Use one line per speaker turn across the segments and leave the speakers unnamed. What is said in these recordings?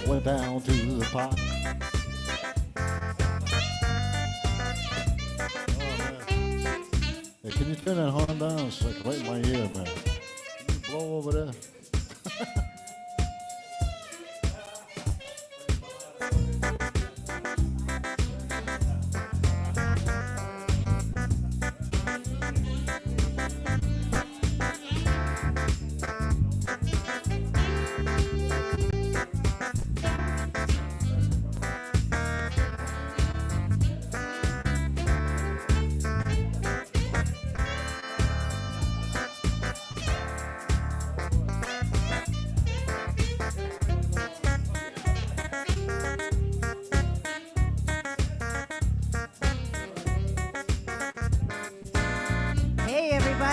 went down to the park. Oh, man. Hey, can you turn that horn down? It's like right in my ear, man. Can you blow over there?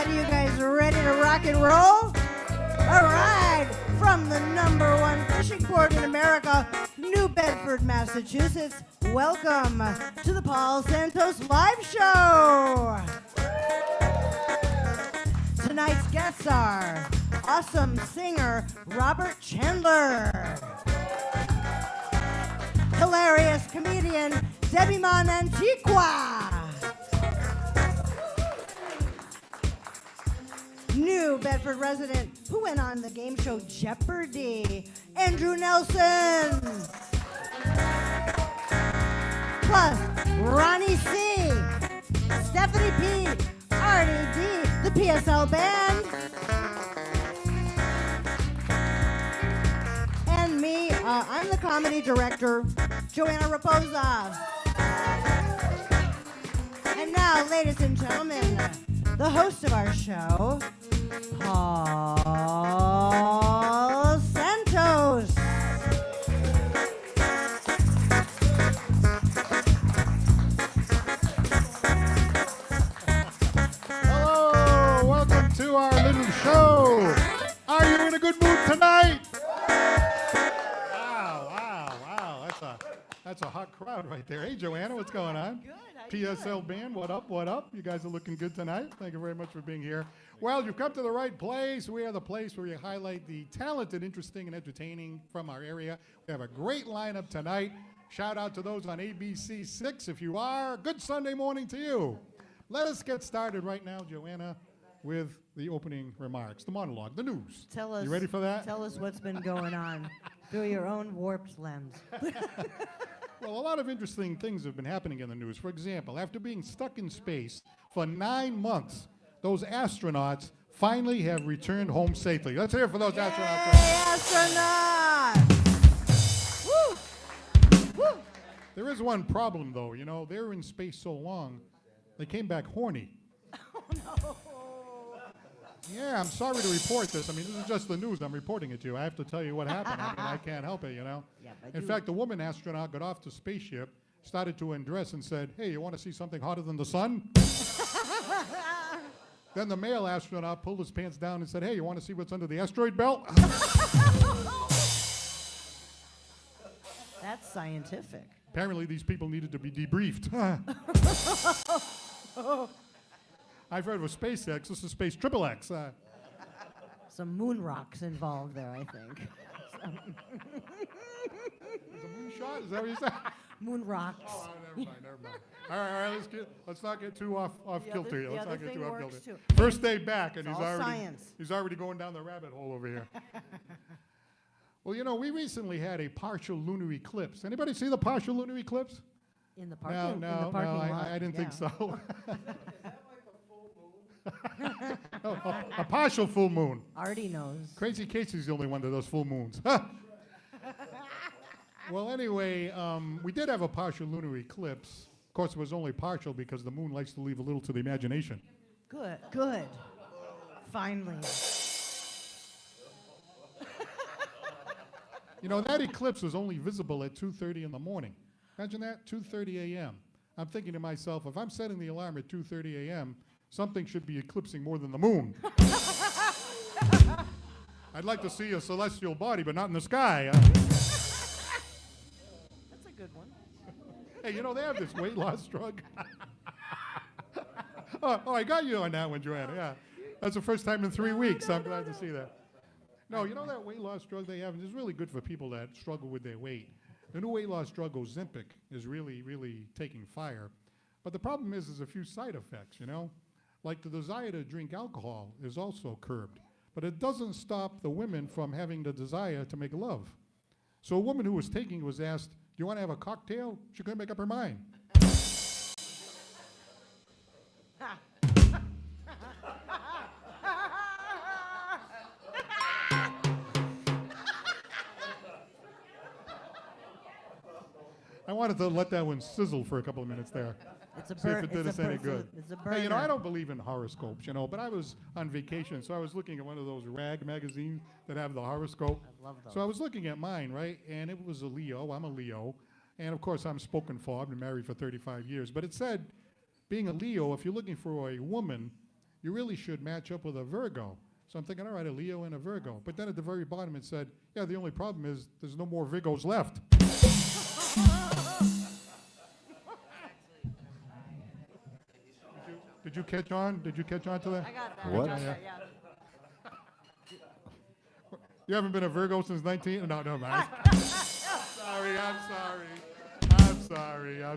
You guys ready to rock and roll? All right, from the #1 fishing port in America, New Bedford, Massachusetts, welcome to the Paul Santos Live Show. Tonight's guests are awesome singer Robert Chandler, hilarious comedian Debimon Antigua, New Bedford resident who went on the game show Jeopardy, Andrew Nelson. Plus, Ronnie C, Stephanie P, Artie D, the PSL Band, and me, I'm the comedy director, Joanna Raposa. And now, ladies and gentlemen, the host of our show, Paul Santos.
Hello, welcome to our little show. Are you in a good mood tonight? Wow. That's a hot crowd right there. Hey, Joanna, what's going on?
Good.
PSL Band, what up, what up? You guys are looking good tonight. Thank you very much for being here. Well, you've come to the right place. We are the place where we highlight the talented, interesting, and entertaining from our area. We have a great lineup tonight. Shout out to those on ABC 6 if you are. Good Sunday morning to you. Let us get started right now, Joanna, with the opening remarks, the monologue, the news.
Tell us.
You ready for that?
Tell us what's been going on through your own warped lens.
Well, a lot of interesting things have been happening in the news. For example, after being stuck in space for 9 months, those astronauts finally have returned home safely. Let's hear it for those astronauts.
Astronauts! Woo! Woo!
There is one problem, though. You know, they were in space so long, they came back horny.
Oh, no.
Yeah, I'm sorry to report this. I mean, this is just the news. I'm reporting it to you. I have to tell you what happened. I mean, I can't help it, you know.
Yeah,
in fact, the woman astronaut got off the spaceship, started to undress, and said, "Hey, you want to see something hotter than the sun?" Then the male astronaut pulled his pants down and said, "Hey, you want to see what's under the asteroid belt?"
That's scientific.
Apparently, these people needed to be debriefed. I've heard of SpaceX. This is Space Triple X.
Some moon rocks involved there, I think.
Is a moonshot? Is that what you said?
Moon rocks.
Oh, never mind. All right, let's not get too off kilter here. Let's not get too off kilter.
Too.
First day back, and
It's all science.
he's already going down the rabbit hole over here. Well, you know, we recently had a partial lunar eclipse. Anybody see the partial lunar eclipse?
In the parking,
No,
in the parking lot.
I didn't think
yeah.
so. A partial full moon.
Artie knows.
Crazy Casey's the only one that does full moons. Well, anyway, we did have a partial lunar eclipse. Of course, it was only partial because the moon likes to leave a little to the imagination.
Good. Finally.
You know, that eclipse was only visible at 2:30 in the morning. Imagine that, 2:30 a.m. I'm thinking to myself, if I'm setting the alarm at 2:30 a.m., something should be eclipsing more than the moon. I'd like to see a celestial body, but not in the sky.
That's a good one.
Hey, you know, they have this weight loss drug. Oh, I got you on that one, Joanna. Yeah. That's the first time in 3 weeks. I'm glad to see that. No, you know that weight loss drug they have, and it's really good for people that struggle with their weight. The new weight loss drug, Ozempic, is really, really taking fire. But the problem is there's a few side effects, you know? Like the desire to drink alcohol is also curbed. But it doesn't stop the women from having the desire to make love. So a woman who was taking it was asked, do you want to have a cocktail? She couldn't make up her mind. I wanted to let that one sizzle for a couple of minutes there.
It's a
See if it did us any good.
It's a burner.
Hey, you know, I don't believe in horoscopes, you know, but I was on vacation, so I was looking at one of those rag magazines that have the horoscope.
I love those.
So I was looking at mine, right, and it was a Leo. I'm a Leo. And, of course, I'm spoken for. I've been married for 35 years. But it said, being a Leo, if you're looking for a woman, you really should match up with a Virgo. So I'm thinking, all right, a Leo and a Virgo. But then at the very bottom it said, yeah, the only problem is there's no more Virgos left. Did you catch on? Did you catch on to that?
I got that.
What?
I got that, yeah.
You haven't been a Virgo since 19? No, no, man. I'm sorry. I'm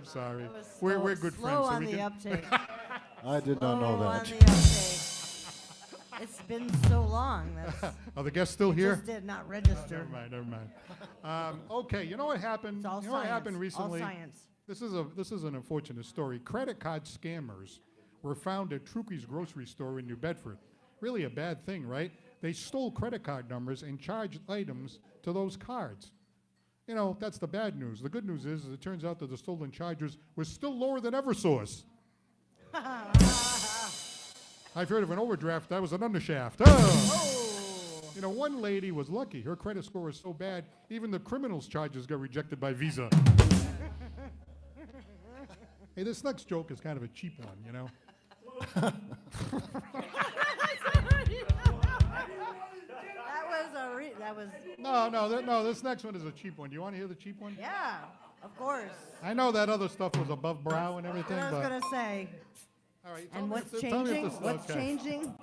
sorry.
It was
We're good
slow
friends. So
on
we
the
can
uptake.
I did not know
Slow on
that.
the uptake. It's been so long. That's
Are the guests still here?
just did not register.
Never mind. Okay, you know what happened?
It's all
You know what
science.
happened recently?
All science.
This is an unfortunate story. Credit card scammers were found at Trucky's grocery store in New Bedford. Really a bad thing, right? They stole credit card numbers and charged items to those cards. You know, that's the bad news. The good news is it turns out that the stolen charges were still lower than Eversource. I've heard of an overdraft. That was an undershaft. Oh! You know, one lady was lucky. Her credit score was so bad, even the criminals' charges got rejected by Visa. Hey, this next joke is kind of a cheap one, you know?
That was
No, this next one is a cheap one. Do you want to hear the cheap one?
yeah, of course.
I know that other stuff was above brow and everything,
What I was
but
gonna say.
all right. tell
And
me
what's
if tell me if
changing?
this-
What's
okay.
changing?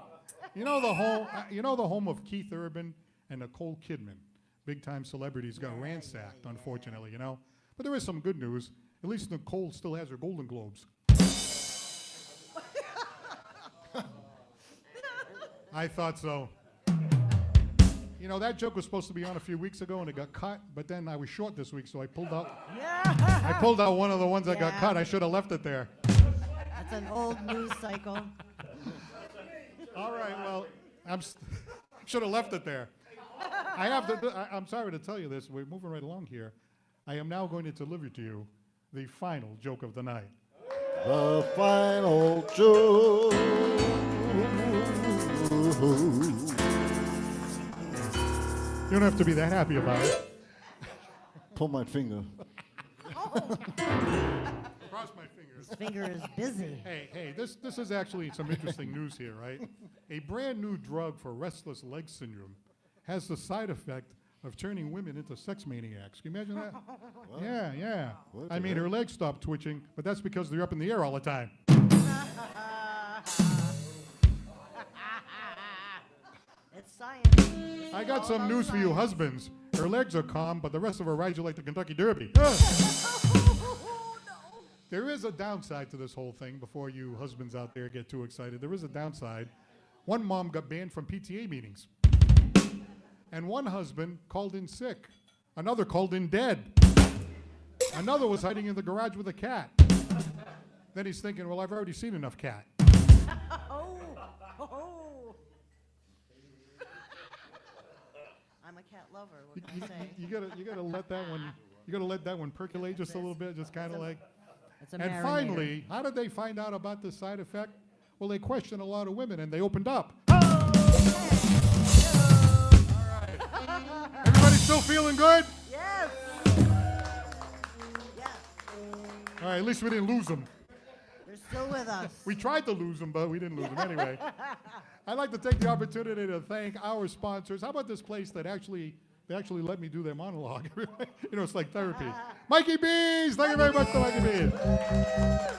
You know the home of Keith Urban and Nicole Kidman. Big time celebrities got ransacked, unfortunately, you know. But there is some good news. At least Nicole still has her Golden Globes. I thought so. You know, that joke was supposed to be on a few weeks ago and it got cut, but then I was short this week, so I pulled out one of the ones that got
Yeah.
cut. I should have left it there.
That's an old news cycle.
All right, well, should have left it there. I'm sorry to tell you this. We're moving right along here. I am now going to deliver to you the final joke of the night.
The final joke.
You don't have to be that happy about it.
Pull my finger.
Cross my fingers.
His finger is busy.
Hey, this is actually some interesting news here, right? A brand new drug for restless leg syndrome has the side effect of turning women into sex maniacs. Can you imagine that? Yeah.
What
I
the
mean,
heck?
her legs stop twitching, but that's because they're up in the air all the time.
It's science.
I got
All
some
about
news for you
science.
husbands. Her legs are calm, but the rest of her rides you like the Kentucky Derby.
Oh, no.
There is a downside to this whole thing before you husbands out there get too excited. There is a downside. One mom got banned from PTA meetings. And one husband called in sick. Another called in dead. Another was hiding in the garage with a cat. Then he's thinking, well, I've already seen enough cat.
Oh. I'm a cat lover. What can I say?
You gotta let that one percolate just a little bit, just kind of like.
It's a
And
marinator.
finally, how did they find out about this side effect? Well, they questioned a lot of women and they opened up. Everybody still feeling good?
Yes. Yes.
All right, at least we didn't lose them.
They're still with us.
We tried to lose them, but we didn't lose them anyway. I'd like to take the opportunity to thank our sponsors. How about this place that actually let me do their monologue? You know, it's like therapy. Mikey B's! Thank you very much to Mikey B's.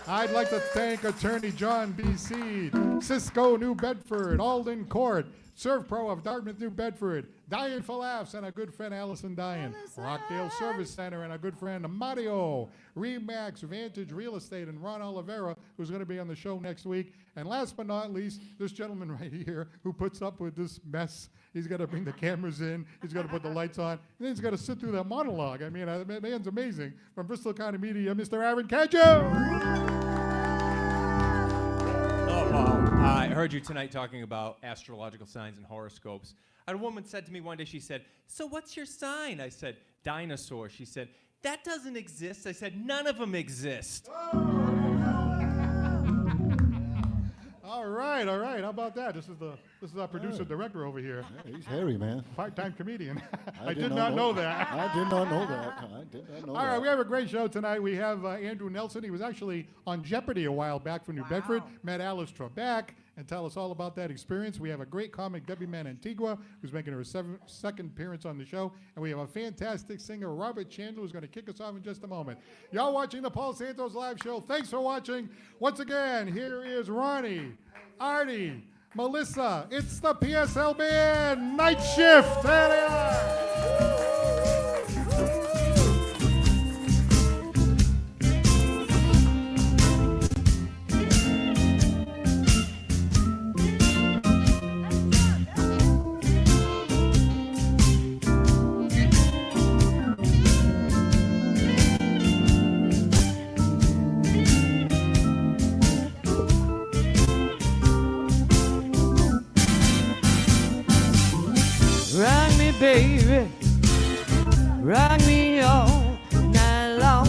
I'd like to thank attorney John B. Seed, Cisco, New Bedford, Alden Court, Serve Pro of Dartmouth, New Bedford, Dying for Laughs, and our good friend Allison Dyan. Rockdale Service Center and our good friend Mario. Remax Vantage Real Estate and Ron Oliveira, who's going to be on the show next week. And last but not least, this gentleman right here who puts up with this mess. He's got to bring the cameras in. He's got to put the lights on. And then he's got to sit through that monologue. I mean, the man's amazing. From Bristol County Media, Mr. Aaron Cadjo.
Oh, wow. I heard you tonight talking about astrological signs and horoscopes. And a woman said to me one day, she said, "So what's your sign?" I said, "Dinosaur." She said, "That doesn't exist." I said, "None of them exist."
All right. How about that? This is our producer director over here.
Yeah, he's hairy, man.
Part-time comedian.
I
I did not know that.
I did not know that. I did not know
All
that.
right, we have a great show tonight. We have Andrew Nelson. He was actually on Jeopardy a while back from New Bedford. Met Alice Trebek and tell us all about that experience. We have a great comic, Debimon Antigua, who's making her second appearance on the show. And we have a fantastic singer, Robert Chandler, who's going to kick us off in just a moment. Y'all watching the Paul Santos Live Show. Thanks for watching. Once again, here is Ronnie, Artie, Melissa. It's the PSL Band Night Shift. There they are.
Rock me, baby, rock me all night long.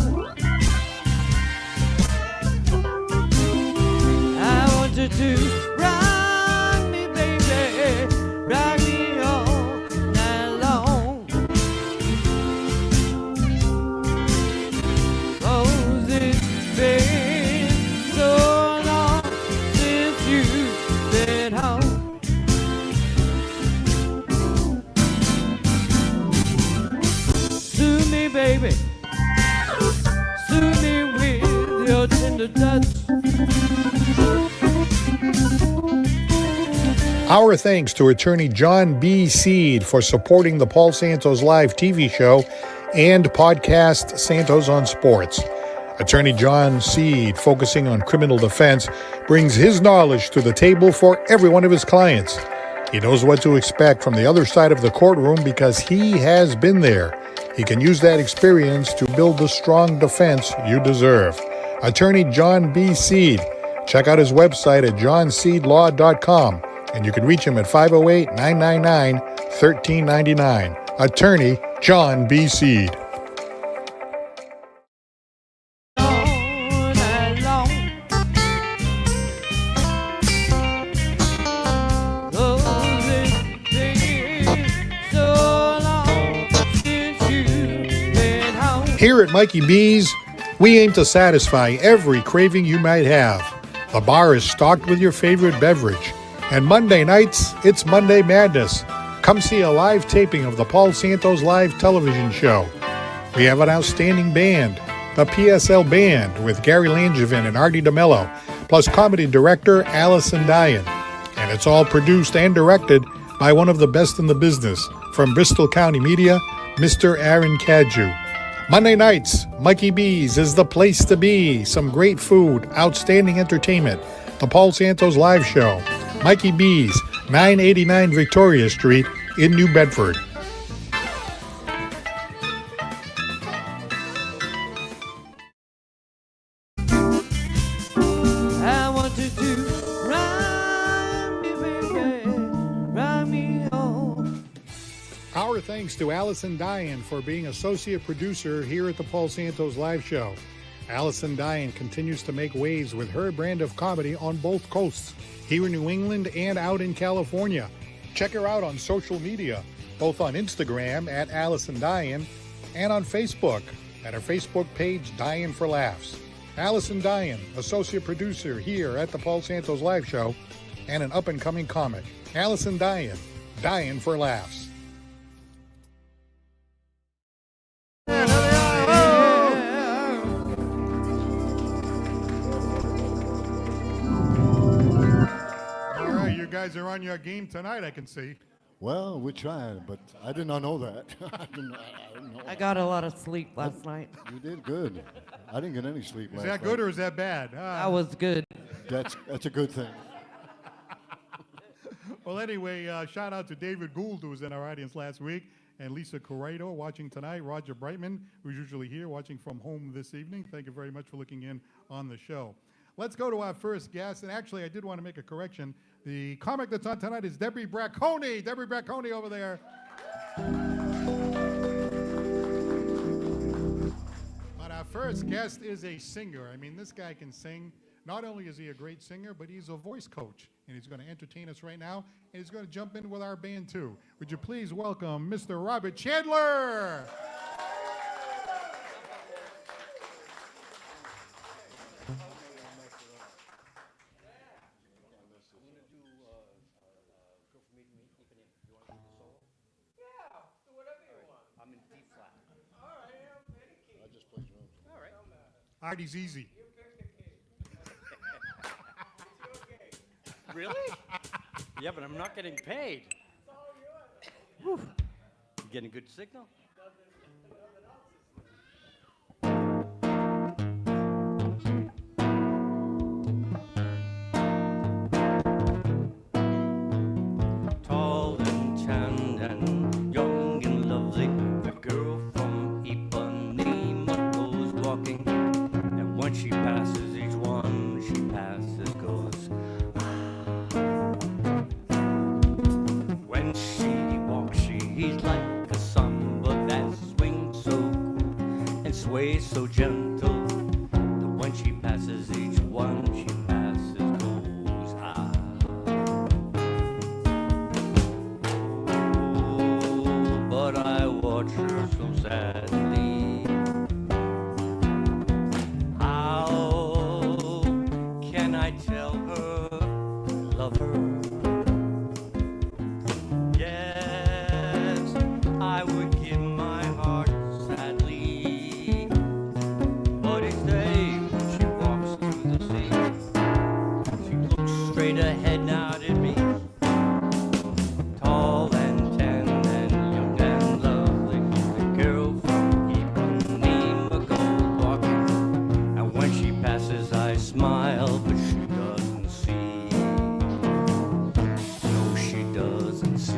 I want you to rock me, baby, rock me all night long. 'Cause it's been so long since you've been home. Baby, soothe me with your tender touch.
Our thanks to attorney John B. Seed for supporting the Paul Santos Live TV show and podcast Santos on Sports. Attorney John Seed, focusing on criminal defense, brings his knowledge to the table for every one of his clients. He knows what to expect from the other side of the courtroom because he has been there. He can use that experience to build the strong defense you deserve. Attorney John B. Seed. Check out his website at johnseedlaw.com, and you can reach him at 508-999-1399. Attorney John B. Seed.
All night long. Oh, it's been so long since you've been home.
Here at Mikey B's, we aim to satisfy every craving you might have. The bar is stocked with your favorite beverage. And Monday nights, it's Monday Madness. Come see a live taping of the Paul Santos Live television show. We have an outstanding band, the PSL Band, with Gary Langevin and Artie DeMello, plus comedy director Allison Dyan. And it's all produced and directed by one of the best in the business, from Bristol County Media, Mr. Aaron Cadjo. Monday nights, Mikey B's is the place to be. Some great food, outstanding entertainment. The Paul Santos Live Show. Mikey B's, 989 Victoria Street in New Bedford.
I want you to rock me, baby, rock me on.
Our thanks to Allison Dyan for being associate producer here at the Paul Santos Live Show. Allison Dyan continues to make waves with her brand of comedy on both coasts, here in New England and out in California. Check her out on social media, both on Instagram at Allison Dyan and on Facebook at her Facebook page, Dyan for Laughs. Allison Dyan, associate producer here at the Paul Santos Live Show, and an up-and-coming comic. Allison Dyan, Dyan for Laughs. guys are on your game tonight, I can see.
Well, we tried, but I did not know that. I didn't know.
I got a lot of sleep last night.
You did good. I didn't get any sleep
Is
last
that
night.
good or is that bad?
That was good.
That's a good thing.
Well, anyway, shout out to David Gould, who was in our audience last week, and Lisa Corrado watching tonight, Roger Brightman, who's usually here watching from home this evening. Thank you very much for looking in on the show. Let's go to our first guest, and actually, I did want to make a correction. The comic that's on tonight is Debbie Bracconi. Debbie Bracconi over there. But our first guest is a singer. I mean, this guy can sing. Not only is he a great singer, but he's a voice coach. And he's going to entertain us right now. And he's going to jump in with our band, too. Would you please welcome Mr. Robert Chandler? All right, he's easy.
Really? Yeah, but I'm not getting paid. Whew. You getting a good signal? Tall and tanned and young and lovely, the girl from Ipanema goes walking, and when she passes each one, she passes goes. When she walks, she's like a samba that swings so cool and sways so gentle, that when she passes each one, she passes goes. Ah. Oh, but I watch her so sadly. How can I tell her I love her? Yes, I would give my heart sadly, but each day when she walks through the sea, she looks straight ahead, not at me. Tall and tan and young and lovely, the girl from Ipanema goes walking, and when she passes I smile, but she doesn't see. No, she doesn't see.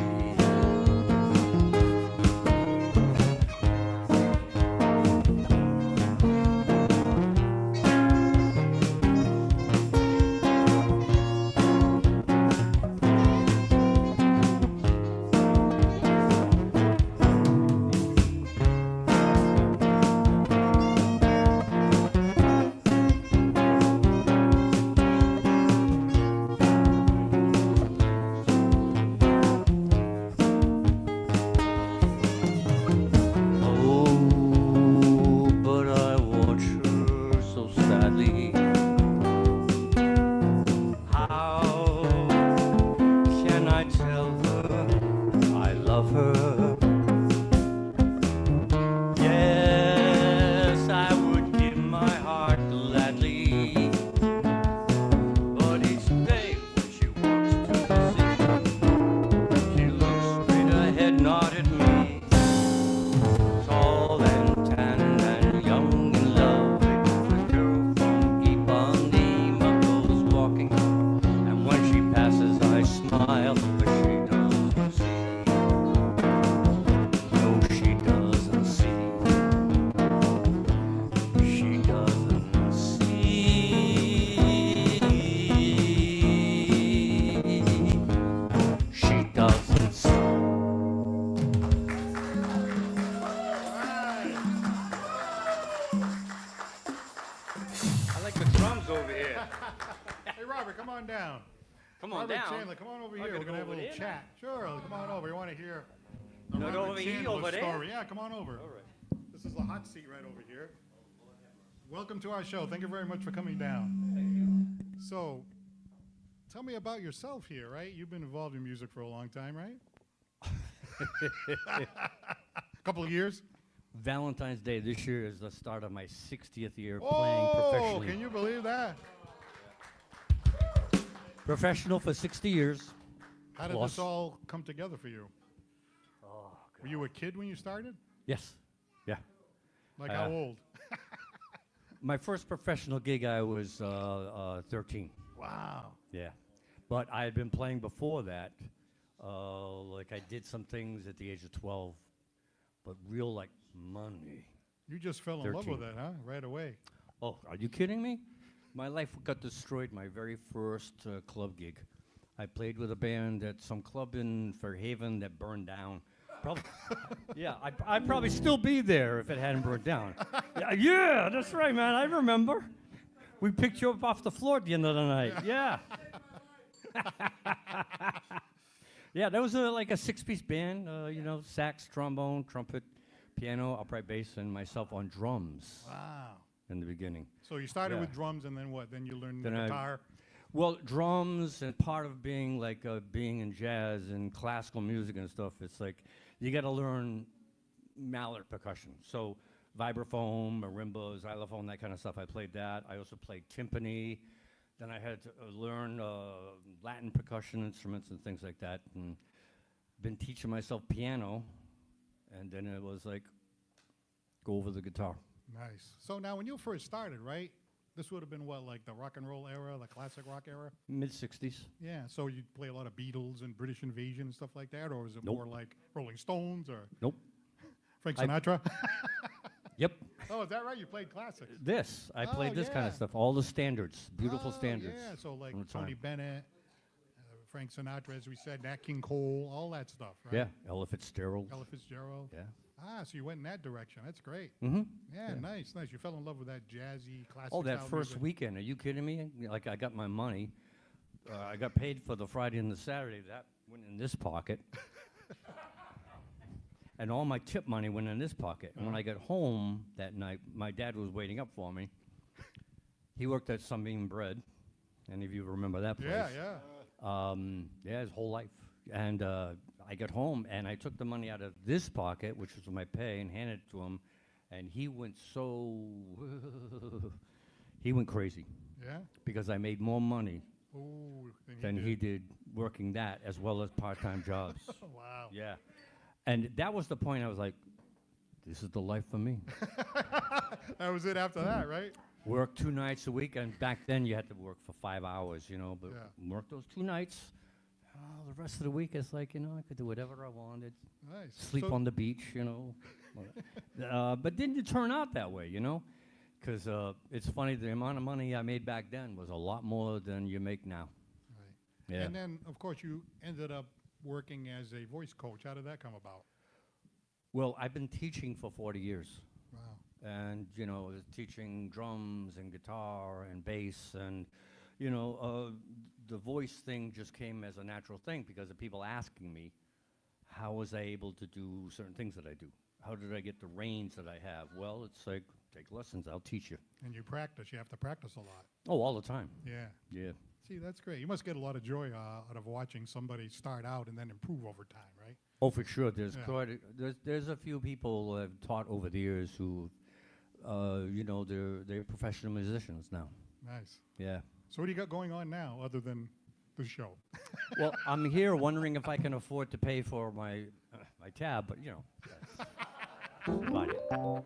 Oh, but I watch her so sadly. How can I tell her I love her? Yes, I would give my heart gladly, but each day when she walks to the sea, she looks straight ahead, not at me. Tall and tan and young and lovely, the girl from Ipanema goes walking, and when she passes I smile, but she doesn't see. No, she doesn't see. She doesn't see. She doesn't see. I like the drums over here.
Hey, Robert, come on down.
Come on
Robert
down.
Chandler, come on over
I
here. We're
gotta
going to have
go
a
over
little
there
chat. Sure, come on over. You want to hear the
No,
Robert
over here,
Chandler
over there?
story. Yeah, come on over.
All right.
This is the hot seat right over here. Welcome to our show. Thank you very much for coming down. So, tell me about yourself here, right? You've been involved in music for a long time, right? Couple of years?
Valentine's Day this year is the start of my 60th year playing
Oh,
professionally.
can you believe that?
Professional for 60 years.
How did
Plus-
this all come together for you?
Oh,
Were you a kid when you started?
Yes. Yeah.
Like how old?
My first professional gig, I was 13.
Wow.
Yeah. But I had been playing before that. Like I did some things at the age of 12, but real like money.
You just fell in love
13.
with it, huh? Right away.
Oh, are you kidding me? My life got destroyed my very first club gig. I played with a band at some club in Fairhaven that burned down. Probably, yeah, I'd probably still be there if it hadn't burned down. Yeah, that's right, man. I remember. We picked you up off the floor at the end of the night. Yeah. Yeah, that was like a six-piece band. You know, sax, trombone, trumpet, piano, upright bass, and myself on drums
Wow.
in the beginning.
So you started
Yeah.
with drums, and then what? Then you learned
Then I-
guitar.
Well, drums and part of being like being in jazz and classical music and stuff, it's like you got to learn mallet percussion. So vibraphone, marimba, xylophone, that kind of stuff. I played that. I also played timpani. Then I had to learn Latin percussion instruments and things like that. And been teaching myself piano. And then it was like, go over the guitar.
Nice. So now, when you first started, right? This would have been what, like the rock and roll era, the classic rock era?
Mid-60s.
Yeah. So you play a lot of Beatles and British Invasion and stuff like that, or is it
Nope.
more like Rolling Stones or
Nope.
Frank
I-
Sinatra?
Yep.
Oh, is that right? You played classics.
I
Oh,
played this kind
yeah.
of stuff. All the standards. Beautiful
Oh,
standards.
Yeah. So like
from the
Tony
time.
Bennett, Frank Sinatra, as we said, Nat King Cole, all that stuff, right?
Yeah. Ella Fitzgerald.
Ella Fitzgerald.
Yeah.
Ah, so you went in that direction. That's great.
Mm-hmm.
Yeah, nice, nice. You fell in love with that jazzy classic.
Oh, that
style
first
music.
weekend. Are you kidding me? Like, I got my money. I got paid for the Friday and the Saturday. That went in this pocket. And all my tip money went in this pocket. And when I got home that night, my dad was waiting up for me. He worked at Sunbeam Bread. Any of you remember that place?
Yeah, yeah.
Yeah, his whole life. And I got home, and I took the money out of this pocket, which was my pay, and handed it to him. And he went he went crazy
Yeah.
because I made more money
Ooh,
than
did.
he did working that as well as part-time jobs.
Wow.
Yeah. And that was the point I was like, this is the life for me.
That was it after that, right?
Work 2 nights a week, and back then you had to work for 5 hours, you know, but
Yeah.
work those 2 nights. The rest of the week, it's like, you know, I could do whatever I wanted.
Nice.
Sleep
So-
on the beach, you know. But didn't it turn out that way, you know? Because it's funny, the amount of money I made back then was a lot more than you make now.
Right.
Yeah.
And then, of course, you ended up working as a voice coach. How did that come about?
Well, I've been teaching for 40 years.
Wow.
And, you know, teaching drums and guitar and bass. And, you know, the voice thing just came as a natural thing because of people asking me, how was I able to do certain things that I do? How did I get the range that I have? Well, it's like, take lessons, I'll teach you.
And you practice. You have to practice a lot.
Oh, all the time.
Yeah.
Yeah.
See, that's great. You must get a lot of joy out of watching somebody start out and then improve over time, right?
Oh, for sure. There's
Yeah.
quite there's a few people I've taught over the years who, you know, they're professional musicians now.
Nice.
Yeah.
So what do you got going on now other than the show?
Well, I'm here wondering if I can afford to pay for my tab, but you know, that's about it.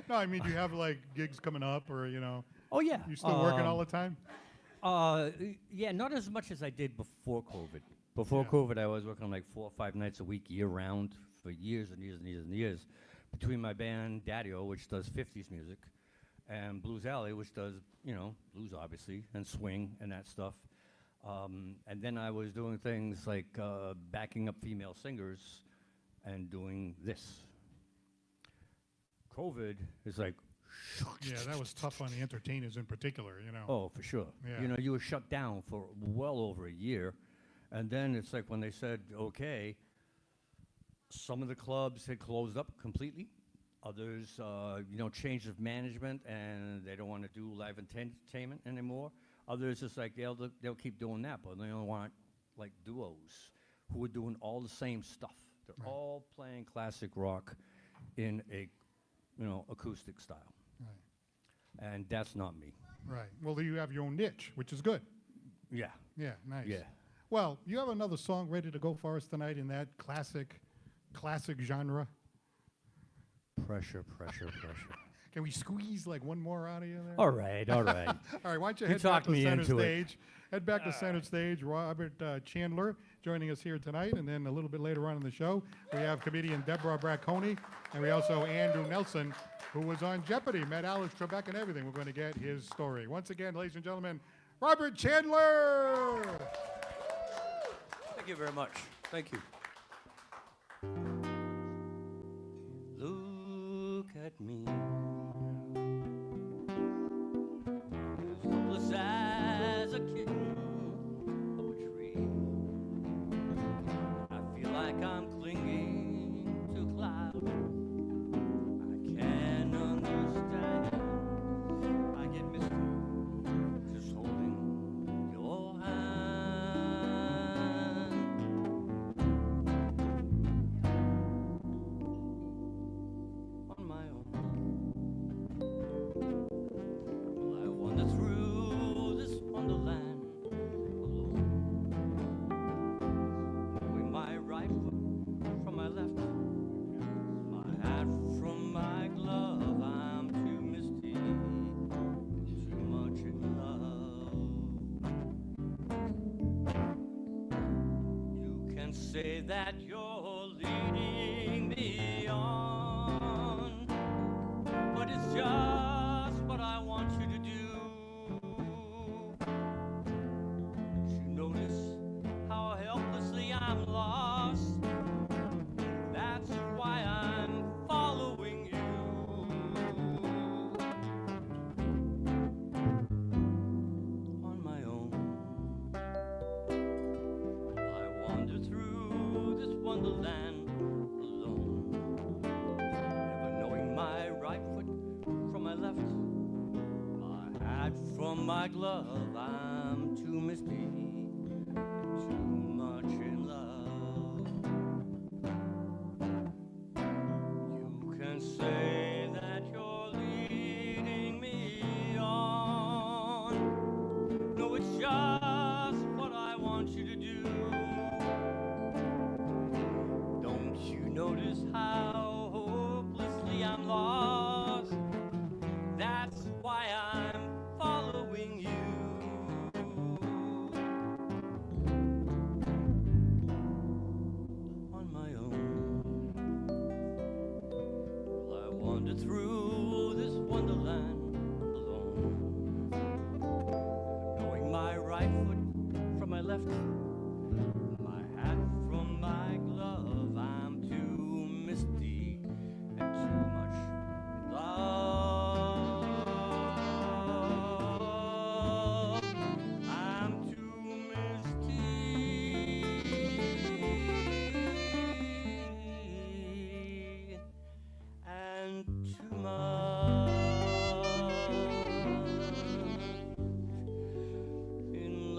No, I mean, do you have like gigs coming up or, you know,
Oh yeah.
you still working all the time?
Yeah, not as much as I did before COVID. Before
Yeah.
COVID, I was working like 4 or 5 nights a week, year round, for years and years and years and years. Between my band Daddy-O, which does 50s music, and Blues Alley, which does, you know, blues obviously, and swing and that stuff. And then I was doing things like backing up female singers and doing this. COVID is like,
Yeah, that was tough on the entertainers in particular, you know.
oh, for sure.
Yeah.
You know, you were shut down for well over a year. And then it's like when they said, okay, some of the clubs had closed up completely. Others, you know, changed of management and they don't want to do live entertainment anymore. Others, it's like they'll keep doing that, but they don't want like duos who are doing all the same stuff. They're
Right.
all playing classic rock in a, you know, acoustic style.
Right.
And that's not me.
Right. Well, you have your own niche, which is good.
Yeah.
Yeah, nice.
Yeah.
Well, you have another song ready to go for us tonight in that classic genre.
Pressure.
Can we squeeze like one more out of you there?
All right.
All right, why don't you
You
head back
talked
to
me
center
into it.
stage? Head back to center stage. Robert Chandler joining us here tonight, and then a little bit later on in the show, we have comedian Deborah Bracconi, and we also Andrew Nelson, who was on Jeopardy, met Alex Trebek and everything. We're going to get his story. Once again, ladies and gentlemen, Robert Chandler!
Thank you very much. Thank you. Look at me. As helpless as a kitten up a tree. I feel like I'm clinging to a cloud. I can't understand. I get misty just holding your hand. On my own. Well, I wander through this wonderland alone, knowing my right foot from my left, my hat from my glove. I'm too misty, too much in love. You can say that you're leading me on, but it's just what I want you to do. You notice how helplessly I'm lost. That's why I'm following you. On my own, I wander through this wonderland alone, never knowing my right foot from my left, my hat from my glove. I'm too misty, too much in love. You can say that you're leading me on. No, it's just what I want you to do. Don't you notice how hopelessly I'm lost? That's why I'm following you. On my own. Well, I wander through this wonderland alone, knowing my right foot from my left, my hat from my glove. I'm too misty and too much in love. I'm too misty and too much in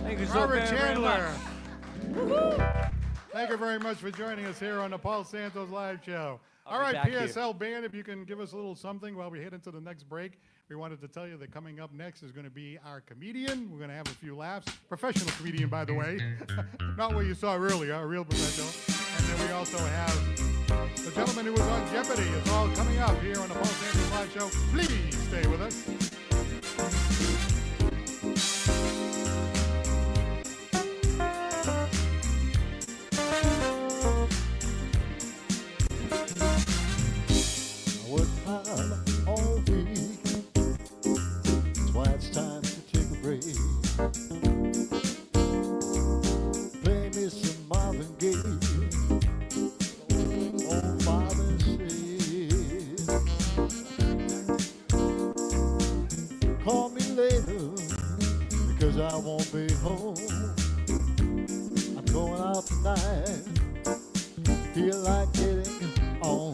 Thank you so
Robert
very
Chandler.
much.
Thank you very much for joining us here on the Paul Santos Live Show.
I'll
All
be
right,
back here.
PSL Band, if you can give us a little something while we head into the next break. We wanted to tell you that coming up next is going to be our comedian. We're going to have a few laughs. Professional comedian, by the way. Not what you saw earlier, a real professional. And then we also have the gentleman who was on Jeopardy. It's all coming up here on the Paul Santos Live Show. Please stay with us.
I work hard all week. That's why it's time to take a break. Play me some Marvin Gaye. Oh, Marvin said, call me later because I won't be home. I'm going out tonight. Feel like getting on.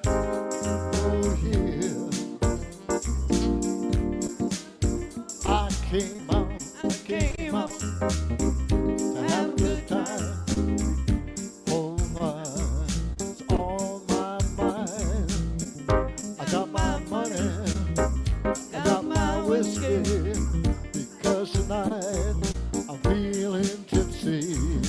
Oh yeah, 'cause tonight I'm feeling tipsy.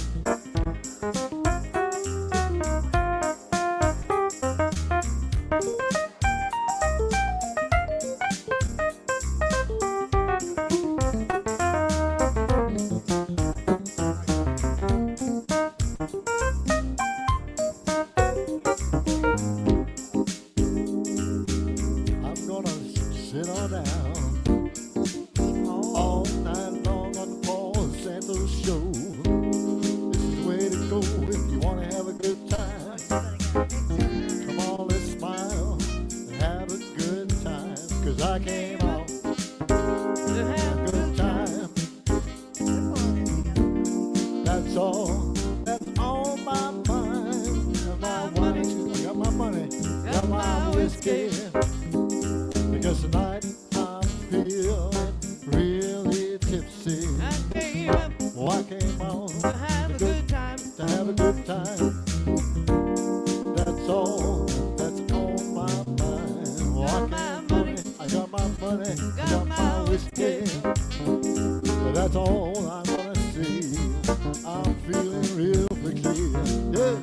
I'm gonna sit on down all night long on the Paul Santos show. This is the way to go if you wanna have a good time. Come on, let's smile and have a good time. 'Cause I came out to have a good time. That's all my mind. Got my money, I got my money, got my whiskey. Because tonight I'm feeling really tipsy. Oh, I came on to have a good time. That's all my mind. Oh, I got my money, got my whiskey. That's all I'm gonna see. I'm feeling real fixy. Yeah.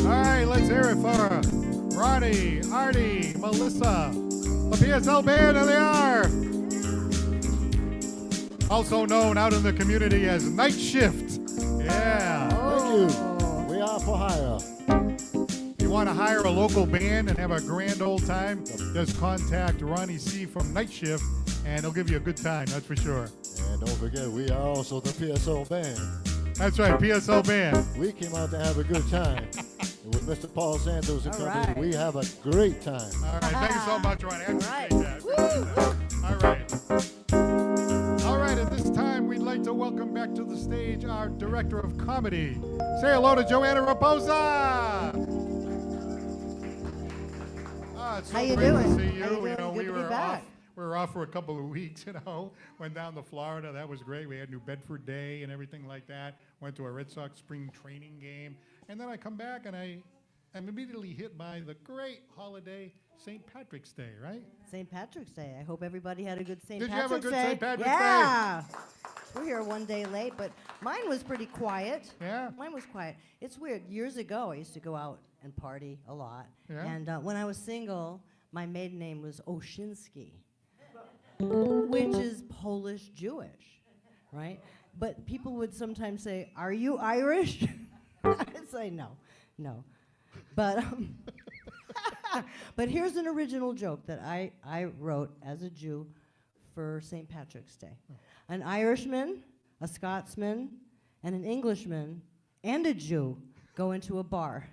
All right, let's hear it for Ronnie, Artie, Melissa, the PSL band, and they are also known out in the community as Night Shift. Yeah.
Thank you. We are for hire.
If you want to hire a local band and have a grand old time, just contact Ronnie C. from Night Shift, and he'll give you a good time, that's for sure.
And don't forget, we are also the PSO band.
That's right, PSL band.
We came out to have a good time. And with Mr. Paul Santos and
All
company,
right.
we have a great time.
All right, thank you so much, Ronnie. I
Right.
appreciate that. All right. All right, at this time, we'd like to welcome back to the stage our director of comedy. Say hello to Joanna Raposa. It's so
How you
great
doing?
to see
How you
you.
doing?
You know,
Good
we
to be
were
back.
off. We were off for a couple of weeks, you know. Went down to Florida. That was great. We had New Bedford Day and everything like that. Went to a Red Sox spring training game. And then I come back and I'm immediately hit by the great holiday, St. Patrick's Day, right?
St. Patrick's Day. I hope everybody had a good St.
Did you have
Patrick's
a good
Day.
St. Patrick's Day?
Yeah. We're here one day late, but mine was pretty quiet.
Yeah?
Mine was quiet. It's weird. Years ago, I used to go out and party a lot.
Yeah?
And when I was single, my maiden name was Oshinsky, which is Polish Jewish, right? But people would sometimes say, "Are you Irish?" I'd say, no. But but here's an original joke that I wrote as a Jew for St. Patrick's Day. An Irishman, a Scotsman, and an Englishman, and a Jew go into a bar.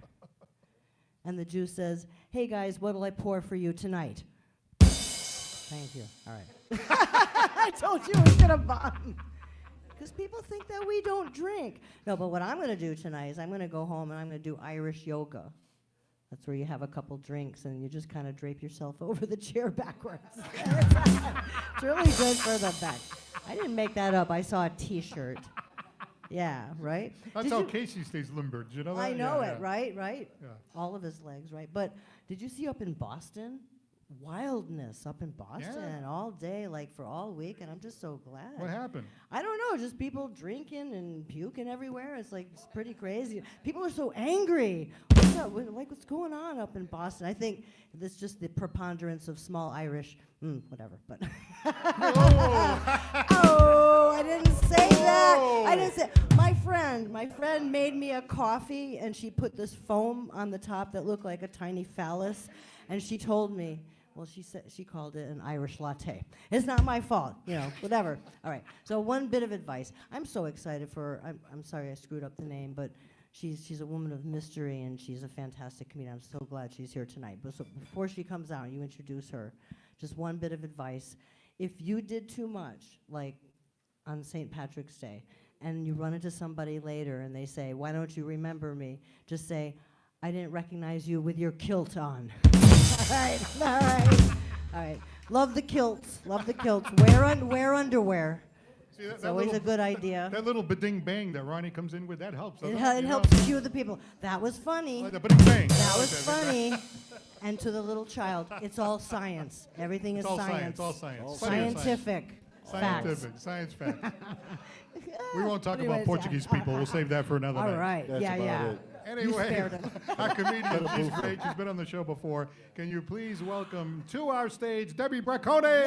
And the Jew says, "Hey guys, what'll I pour for you tonight?" Thank you. All right. I told you it was gonna bomb. Because people think that we don't drink. No, but what I'm gonna do tonight is I'm gonna go home and I'm gonna do Irish yoga. That's where you have a couple drinks and you just kind of drape yourself over the chair backwards. It's really good for the back. I didn't make that up. I saw a T-shirt. Yeah, right?
That's
Did
how
you-
Casey stays limbered, you know that?
I know
Yeah,
it,
yeah.
right?
Yeah.
All of his legs, right? But did you see up in Boston? Wildness up in Boston all day, like for all week, and I'm just so glad.
What happened?
I don't know, just people drinking and puking everywhere. It's like, it's pretty crazy. People are so angry. What's up? What's going on up in Boston? I think that's just the preponderance of small Irish, whatever, but. Oh, I didn't say that. I didn't say. My friend made me a coffee, and she put this foam on the top that looked like a tiny phallus, and she told me, well, she called it an Irish latte. It's not my fault, whatever. All right. So one bit of advice. I'm so excited for. I'm sorry I screwed up the name, but she's a woman of mystery and she's a fantastic comedian. I'm so glad she's here tonight. But so before she comes out, you introduce her. Just one bit of advice. If you did too much, like on St. Patrick's Day, and you run into somebody later and they say, "Why don't you remember me?" Just say, "I didn't recognize you with your kilt on." All right. Love the kilts. Wear underwear.
See,
It's always a good idea.
That little ba-ding bang that Ronnie comes in with, that helps.
It,
doesn't
it
You
helps
know?
cue the people. That was funny.
Like the ba-ding bang.
That was
Okay,
funny. And to the little child, it's all science. Everything
It's
is
all
science.
all science.
All
Plenty of
Scientific.
Scientific, science facts. We won't talk
Anyways,
about Portuguese people. We'll save that for another
All
night.
right.
That's
yeah,
about
yeah.
it.
Anyway,
spared him.
our comedian, she's great. She's been on the show before. Can you please welcome to our stage Debbie Bracone?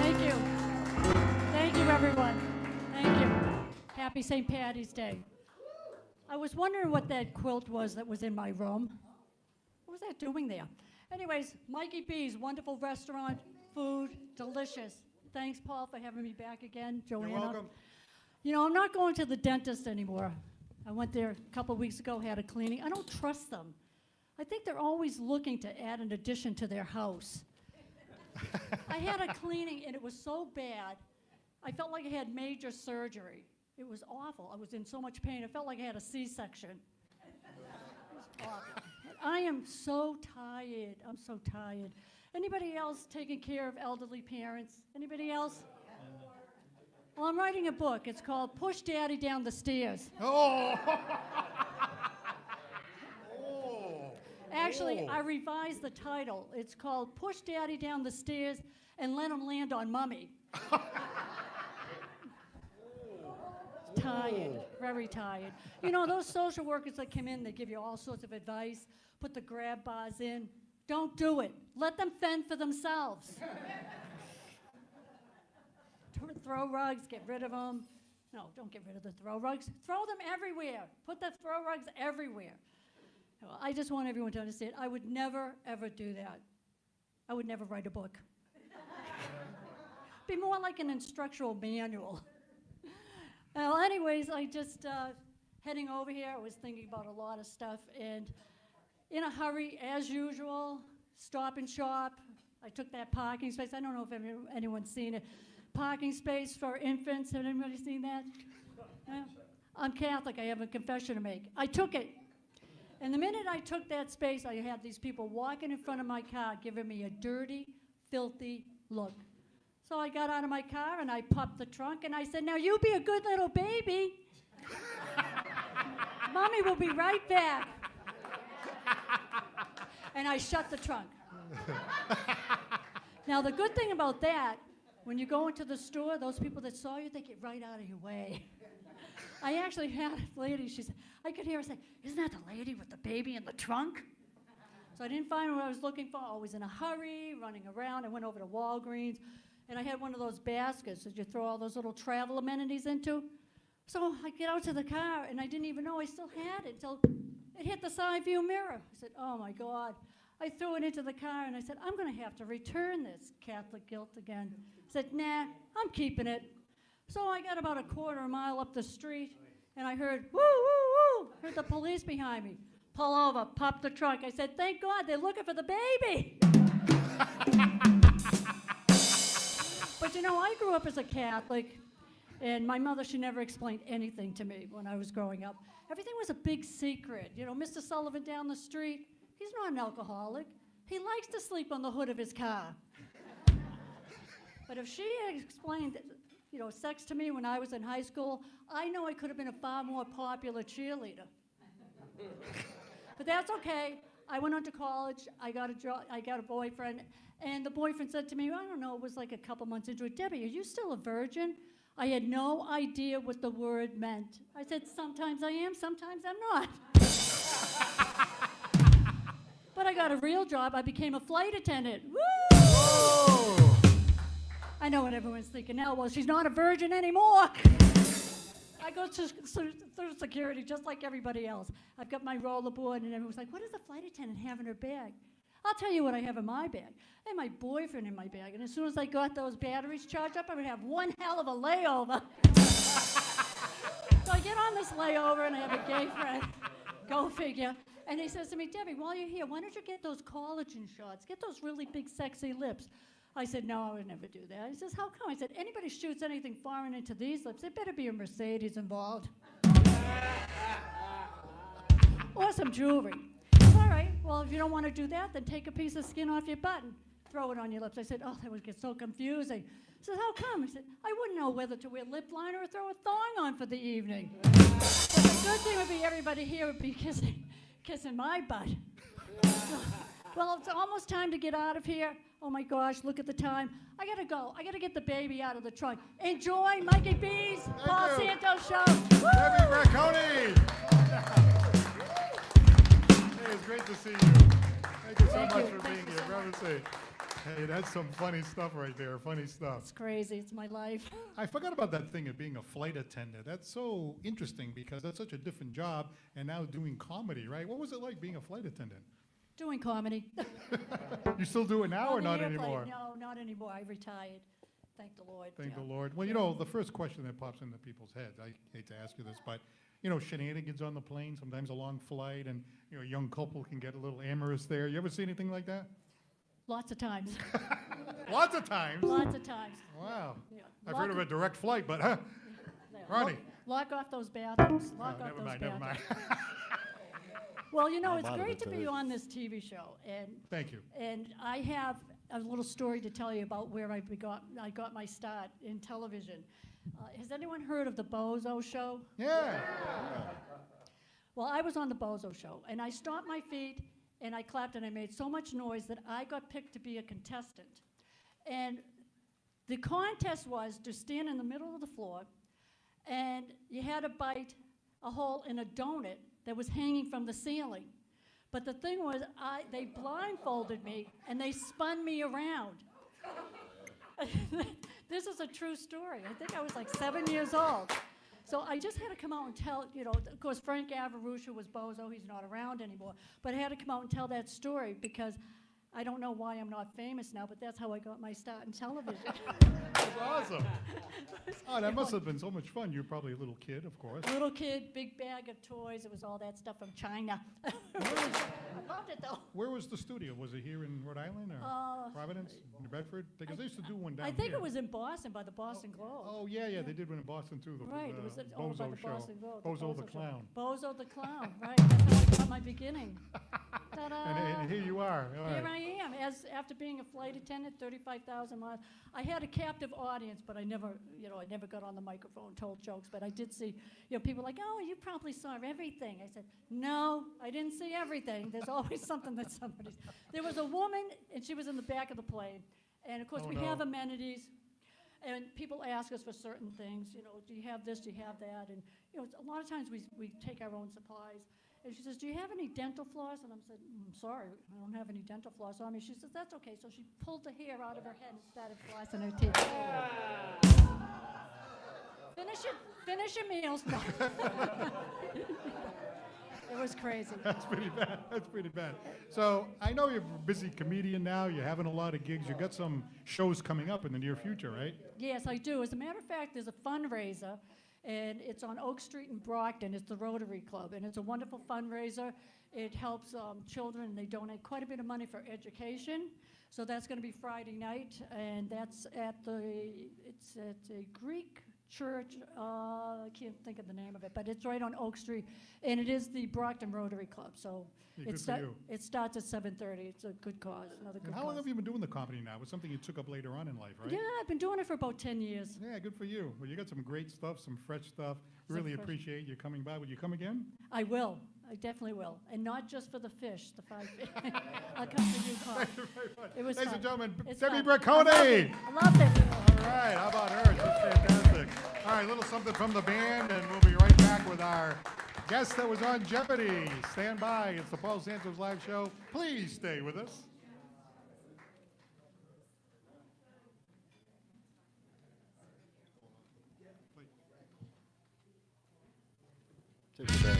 Thank you. Thank you, everyone. Thank you. Happy St. Patty's Day. I was wondering what that quilt was that was in my room. What was that doing there? Anyways, Mikey B's wonderful restaurant, food, delicious. Thanks, Paul, for having me back again. Joanna.
You're welcome.
You know, I'm not going to the dentist anymore. I went there a couple weeks ago, had a cleaning. I don't trust them. I think they're always looking to add an addition to their house. I had a cleaning, and it was so bad, I felt like I had major surgery. It was awful. I was in so much pain. I felt like I had a C-section. It was awful. I am so tired. I'm so tired. Anybody else taking care of elderly parents? Anybody else? Well, I'm writing a book. It's called Push Daddy Down the Stairs.
Oh!
Actually, I revised the title. It's called Push Daddy Down the Stairs and Let Him Land on Mummy. Tired, very tired. You know, those social workers that come in, they give you all sorts of advice, put the grab bars in. Don't do it. Let them fend for themselves. Throw rugs, get rid of them. No, don't get rid of the throw rugs. Throw them everywhere. Put the throw rugs everywhere. Well, I just want everyone to understand, I would never, ever do that. I would never write a book. Be more like an instructional manual. Well, anyways, I just, heading over here, I was thinking about a lot of stuff, and in a hurry, as usual, Stop and Shop. I took that parking space. I don't know if anyone's seen it. Parking space for infants. Have anybody seen that? Yeah. I'm Catholic. I have a confession to make. I took it. And the minute I took that space, I had these people walking in front of my car giving me a dirty, filthy look. So I got out of my car and I popped the trunk and I said, now you be a good little baby. Mommy will be right back. And I shut the trunk. Now the good thing about that, when you go into the store, those people that saw you, they get right out of your way. I actually had a lady, she said, I could hear her say, isn't that the lady with the baby in the trunk? So I didn't find what I was looking for. I was in a hurry, running around. I went over to Walgreens, and I had one of those baskets that you throw all those little travel amenities into. So I get out to the car, and I didn't even know I still had it until it hit the side view mirror. I said, oh my God. I threw it into the car, and I said, I'm gonna have to return this Catholic guilt again. I said, nah, I'm keeping it. So I got about a quarter mile up the street, and I heard, woo, woo, woo, heard the police behind me. Pull over, pop the trunk. I said, thank God, they're looking for the baby. But you know, I grew up as a Catholic, and my mother, she never explained anything to me when I was growing up. Everything was a big secret. You know, Mr. Sullivan down the street, he's not an alcoholic. He likes to sleep on the hood of his car. But if she had explained, you know, sex to me when I was in high school, I know I could have been a far more popular cheerleader. But that's okay. I went on to college. I got a job. I got a boyfriend, and the boyfriend said to me, I don't know, it was like a couple months into it, Debbie, are you still a virgin? I had no idea what the word meant. I said, sometimes I am, sometimes I'm not. But I got a real job. I became a flight attendant. Woo!
Oh!
I know what everyone's thinking now. Well, she's not a virgin anymore. I go through security just like everybody else. I've got my rollerboard, and everyone's like, what does the flight attendant have in her bag? I'll tell you what I have in my bag. I have my boyfriend in my bag, and as soon as I got those batteries charged up, I would have one hell of a layover. So I get on this layover, and I have a gay friend. Go figure. And he says to me, Debbie, while you're here, why don't you get those collagen shots? Get those really big, sexy lips. I said, no, I would never do that. He says, how come? I said, anybody shoots anything foreign into these lips, there better be a Mercedes involved. Or some jewelry. All right, well, if you don't want to do that, then take a piece of skin off your butt and throw it on your lips. I said, oh, that would get so confusing. He said, how come? I said, I wouldn't know whether to wear lip liner or throw a thong on for the evening. But the good thing would be everybody here would be kissing my butt. Well, it's almost time to get out of here. Oh my gosh, look at the time. I gotta go. I gotta get the baby out of the trunk. Enjoy Mikey B's Paul
you.
Santos show.
Debbie Bracconi! Hey, it's great to see you. Thank you so
Thank
much
you.
for
Thank
being
you
here.
so
Grab a
much.
seat. Hey, that's some funny stuff right there. Funny stuff.
It's crazy. It's my life.
I forgot about that thing of being a flight attendant. That's so interesting because that's such a different job, and now doing comedy, right? What was it like being a flight attendant?
Doing comedy.
You still do it now
On
or
the
not
airplane.
anymore?
No, not anymore. I retired. Thank the Lord.
Thank
yeah.
the Lord. Well, you know, the first question that pops into people's heads, I hate to ask you this, but, you know, shenanigans on the plane, sometimes a long flight, and, you know, a young couple can get a little amorous there. You ever see anything like that?
Lots of times.
Lots of times.
Lots of times.
Wow.
Yeah.
I've heard of a direct flight, but,
Yeah.
Ronnie.
Lock off those bathrooms. Lock
Oh,
off
never
those
mind,
bathrooms.
never mind.
Well, you know,
I'm
it's
out of
great
it,
to be
Terry.
on this TV show, and
Thank you.
I have a little story to tell you about where I got my start in television. Has anyone heard of the Bozo Show?
Yeah.
Well, I was on the Bozo Show, and I stomped my feet, and I clapped, and I made so much noise that I got picked to be a contestant. And the contest was to stand in the middle of the floor, and you had to bite a hole in a donut that was hanging from the ceiling. But the thing was, they blindfolded me, and they spun me around. This is a true story. I think I was like 7 years old. So I just had to come out and tell, you know, of course, Frank Averusha was Bozo. He's not around anymore. But I had to come out and tell that story because I don't know why I'm not famous now, but that's how I got my start in television.
That's awesome. Oh, that must have been so much fun. You were probably a little kid, of course.
Little kid, big bag of toys. It was all that stuff from China. I loved it, though.
Where was the studio? Was it here in Rhode Island or Providence, New Bedford? Because they used to do one down
I think
here.
it was in Boston by the Boston Globe.
Oh, yeah, yeah, they did one in Boston too. The
Right, it was over by
Bozo
the
show.
Boston Globe.
Bozo the
Show.
Clown.
Bozo the Clown, right. That's how I got my beginning. Ta-da!
And here you are. All
Here
right.
I am, after being a flight attendant, 35,000 miles. I had a captive audience, but I never got on the microphone and told jokes. But I did see, people like, oh, you probably saw everything. I said, no, I didn't see everything. There's always something that somebody's. There was a woman, and she was in the back of the plane. And of course,
Oh,
we
no.
have amenities. And people ask us for certain things, do you have this, do you have that? And, a lot of times we take our own supplies. And she says, do you have any dental floss? And I said, I'm sorry, I don't have any dental floss on me. She says, that's okay. So she pulled the hair out of her head and started flossing her teeth. Finish your meals. No. It was crazy.
That's pretty bad. That's pretty bad. So I know you're a busy comedian now. You're having a lot of gigs. You got some shows coming up in the near future, right?
Yes, I do. As a matter of fact, there's a fundraiser, and it's on Oak Street in Brockton. It's the Rotary Club, and it's a wonderful fundraiser. It helps children. They donate quite a bit of money for education. So that's going to be Friday night, and that's it's at a Greek church. I can't think of the name of it, but it's right on Oak Street, and it is the Brockton Rotary Club. So
Yeah, good for you.
it starts at 7:30. It's a good cause, another good
And how
cause.
long have you been doing the comedy now? It was something you took up later on in life, right?
Yeah, I've been doing it for about 10 years.
Yeah, good for you. Well, you got some great stuff, some fresh stuff.
Some
Really
fresh-
appreciate you coming by. Would you come again?
I will. I definitely will. And not just for the fish, the 5 fish. I'll come to you, Carl.
Thank you very much.
It was
Ladies
fun.
and gentlemen,
It's
Debbie
fun.
Bracconi.
I loved it.
All right, how about her? She's fantastic. All right, a little something from the band, and we'll be right back with our guest that was on Jeopardy. Stand by. It's the Paul Santos Live Show. Please stay with us.
Take it back.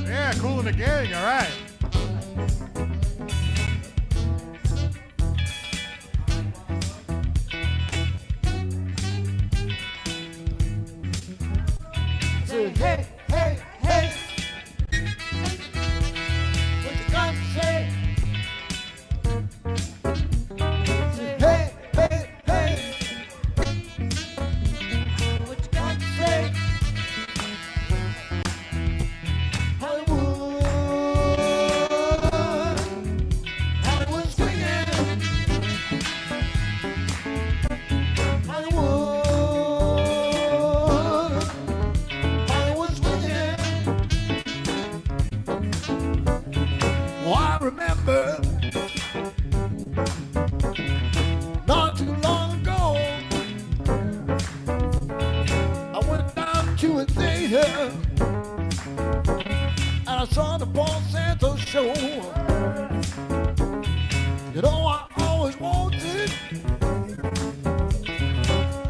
Yeah, cool in the gang. All right.
Say, hey, hey, hey. What you got to say? Say, hey, hey, hey.